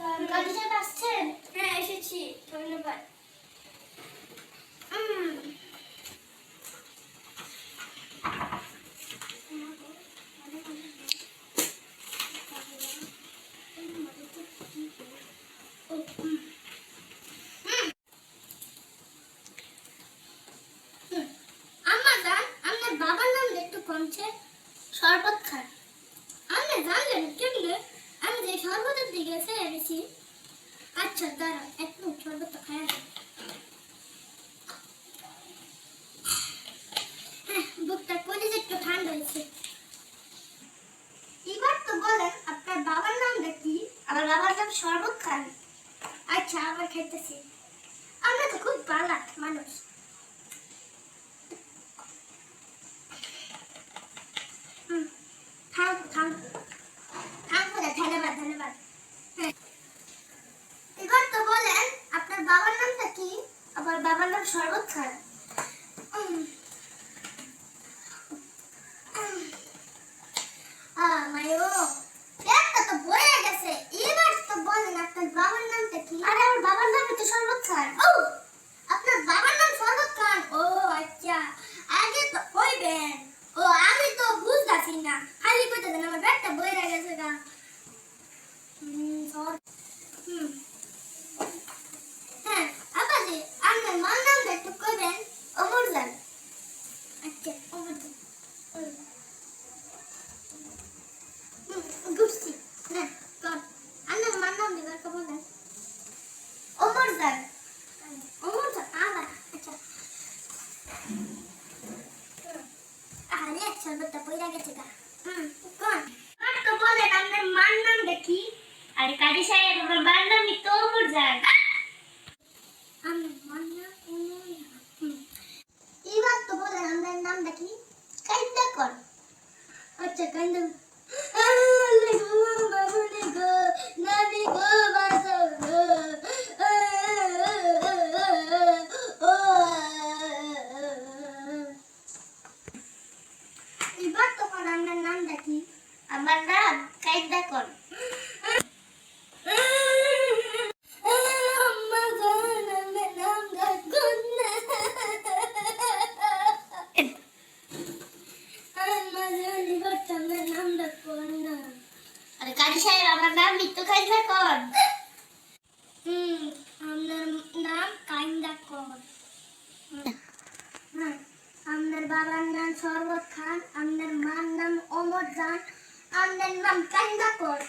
কাজী সাহেব আসছেন? হ্যাঁ এসেছি, ধন্যবাদ। আম্মা জান, আপনার বাবার নাম একটু কমছে। শরবত খান। আপনি জানলেন কেমনে? আমি যে শরবতের দিকে এসেছি। আচ্ছা দাঁড়া, একটু শরবত খাই। বুকটা কলিজা একটু ঠান্ডা হয়েছে। এবার তো বলেন আপনার বাবার নামটা কি? আমার বাবার নাম শরবত খান। আচ্ছা আবার খাইতেছি। আমরা তো খুব বালাক মানুষ। থাম থাম থাম করে ধন্যবাদ ধন্যবাদ। এবার তো বলেন আপনার বাবার নামটা কি? আমার বাবার নাম শরবত খান। মায়ো একটা তো বলে গেছে। এবার তো বলেন আপনার বাবার নামটা কি? আরে আমার বাবার নাম তো শরবত খান। ও আপনার বাবার নাম শরবত খান। ও আচ্ছা, আগে তো কইবেন। ও আমি তো বুঝতাছি না, খালি কইতে দেন আমার ব্যাগটা বইরা গেছে গা। হ্যাঁ আপাজি, আপনার মার নামটা একটু কইবেন। অমরজান। আচ্ছা অমরজান। গুছি না কর। আপনার মার নাম দিবার কব না। অমরজান। অমরজান আলা। আচ্ছা আরে শরবতটা বইরা গেছে গা। কোন আর তো বলেন আপনার মার নামটা কি? আরে কাজী সাহেব, আমার মার নাম তো অমরজান। আমার মার নাম অমরজান। এবার তো বলেন আপনার নামটা কি? কাইন্দা কর। আচ্ছা কাইন্দা। আল্লাহ গো, বাবুনি গো, নানি গো, বাঁচাও গো। এবার তো কোন আপনার নামটা কি? আমার নাম কাইন্দা কর। আরে কাজী সাহেব, আমার নাম মৃত্যু কাইন্দা কর। আপনার নাম কাইন্দা কর। আপনার বাবার নাম শরবত খান, আপনার মার নাম অমর জান, আপনার নাম কাইন্দা কর।